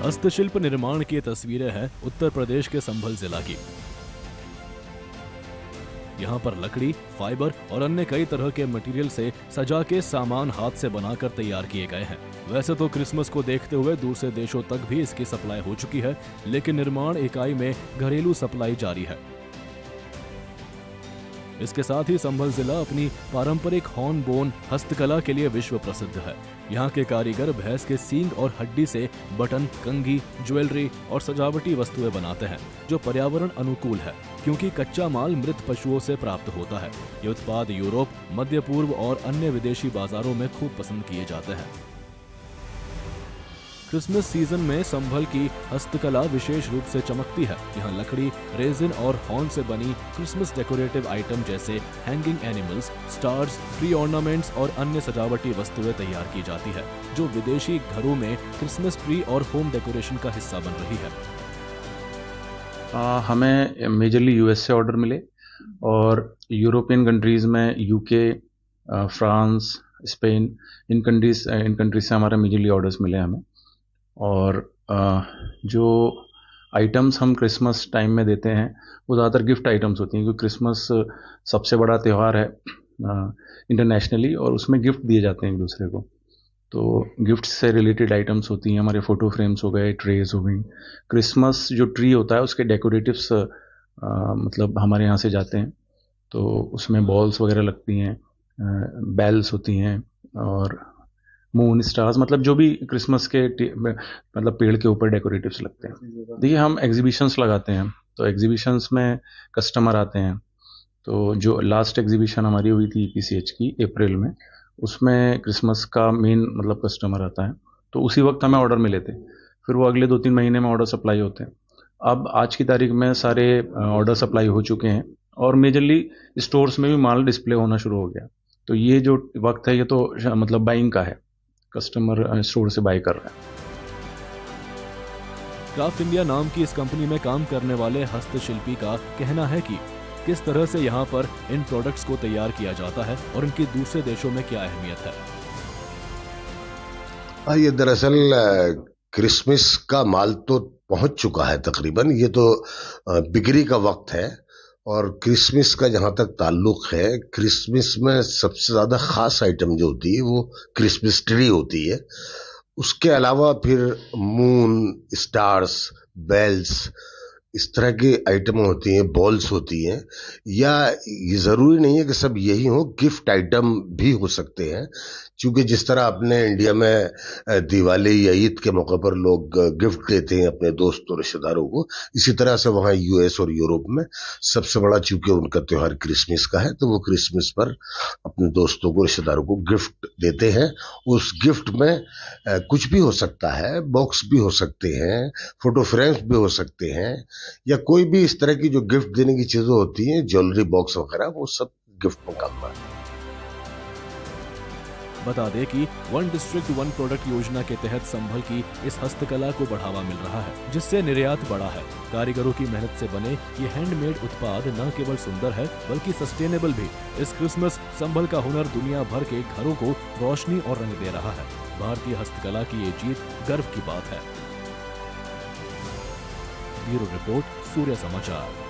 हस्तशिल्प निर्माण की तस्वीरें हैं उत्तर प्रदेश के संभल जिला की। यहाँ पर लकड़ी, फाइबर और अन्य कई तरह के मटेरियल से सजा के सामान हाथ से बनाकर तैयार किए गए हैं। वैसे तो क्रिसमस को देखते हुए दूसरे देशों तक भी इसकी सप्लाई हो चुकी है, लेकिन निर्माण इकाई में घरेलू सप्लाई जारी है। इसके साथ ही संभल जिला अपनी पारंपरिक हॉर्न बोन हस्तकला के लिए विश्व प्रसिद्ध है। यहाँ के कारीगर भैंस के सींग और हड्डी से बटन, कंघी, ज्वेलरी और सजावटी वस्तुएं बनाते हैं, जो पर्यावरण अनुकूल है क्योंकि कच्चा माल मृत पशुओं से प्राप्त होता है। ये उत्पाद यूरोप, मध्य पूर्व और अन्य विदेशी बाजारों में खूब पसंद किए जाते हैं। क्रिसमस सीजन में संभल की हस्तकला विशेष रूप से चमकती है। यहाँ लकड़ी, रेजिन और हॉर्न से बनी क्रिसमस डेकोरेटिव आइटम जैसे hanging animals, stars, tree ornaments और अन्य सजावटी वस्तुएं तैयार की जाती है, जो विदेशी घरों में क्रिसमस ट्री और होम डेकोरेशन का हिस्सा बन रही है। हमें मेजरली यूएस से ऑर्डर मिले और यूरोपियन कंट्रीज में यूके, फ्रांस, स्पेन, इन कंट्रीज से हमारा मेजरली ऑर्डर्स मिले हमें। और जो आइटम्स हम क्रिसमस टाइम में देते हैं वो ज़्यादातर गिफ्ट आइटम्स होती हैं, क्योंकि क्रिसमस सबसे बड़ा त्यौहार है इंटरनेशनली, और उसमें गिफ्ट दिए जाते हैं एक दूसरे को। तो गिफ्ट से रिलेटेड आइटम्स होती हैं, हमारे फ़ोटो फ्रेम्स हो गए, ट्रेज हो गई। क्रिसमस जो ट्री होता है उसके डेकोरेटिव्स मतलब हमारे यहाँ से जाते हैं, तो उसमें बॉल्स वगैरह लगती हैं, बेल्स होती हैं और मून, स्टार्स, मतलब जो भी क्रिसमस के मतलब पेड़ के ऊपर डेकोरेटिव्स लगते हैं। देखिए, हम एग्जीबिशंस लगाते हैं, तो एग्जीबिशंस में कस्टमर आते हैं। तो जो लास्ट एग्जीबिशन हमारी हुई थी पीसीएच की अप्रैल में, उसमें क्रिसमस का मेन मतलब कस्टमर आता है, तो उसी वक्त हमें ऑर्डर मिले थे। फिर वो अगले 2-3 महीने में ऑर्डर सप्लाई होते हैं। अब आज की तारीख में सारे ऑर्डर सप्लाई हो चुके हैं और मेजरली स्टोर्स में भी माल डिस्प्ले होना शुरू हो गया। तो ये जो वक्त है ये तो मतलब बाइंग का है, कस्टमर स्टोर से बाय कर रहा है। क्राफ्ट इंडिया नाम की इस कंपनी में काम करने वाले हस्तशिल्पी का कहना है कि किस तरह से यहाँ पर इन प्रोडक्ट्स को तैयार किया जाता है और इनकी दूसरे देशों में क्या अहमियत है। ये दरअसल क्रिसमस का माल तो पहुंच चुका है तकरीबन, ये तो बिक्री का वक्त है। और क्रिसमस का जहां तक ताल्लुक है, क्रिसमस में सबसे ज्यादा खास आइटम जो होती है वो क्रिसमस ट्री होती है। उसके अलावा फिर मून, स्टार्स, बेल्स, इस तरह की आइटम होती हैं, बॉल्स होती हैं। या ये ज़रूरी नहीं है कि सब यही हो, गिफ्ट आइटम भी हो सकते हैं। क्योंकि जिस तरह अपने इंडिया में दिवाली या ईद के मौके पर लोग गिफ्ट देते हैं अपने दोस्तों और रिश्तेदारों को, इसी तरह से वहाँ यूएस और यूरोप में सबसे बड़ा चूंकि उनका त्यौहार क्रिसमस का है, तो वो क्रिसमस पर अपने दोस्तों को, रिश्तेदारों को गिफ्ट देते हैं। उस गिफ्ट में कुछ भी हो सकता है, बॉक्स भी हो सकते हैं, फोटो फ्रेम्स भी हो सकते हैं, या कोई भी इस तरह की जो गिफ्ट देने की चीजें होती हैं, ज्वेलरी बॉक्स वगैरह, वो सब गिफ्ट में काम आता है। बता दें कि वन डिस्ट्रिक्ट वन प्रोडक्ट योजना के तहत संभल की इस हस्तकला को बढ़ावा मिल रहा है, जिससे निर्यात बढ़ा है। कारीगरों की मेहनत से बने ये हैंडमेड उत्पाद न केवल सुंदर है बल्कि सस्टेनेबल भी। इस क्रिसमस संभल का हुनर दुनिया भर के घरों को रोशनी और रंग दे रहा है। भारतीय हस्तकला की ये जीत गर्व की बात है। ब्यूरो रिपोर्ट, सूर्य समाचार।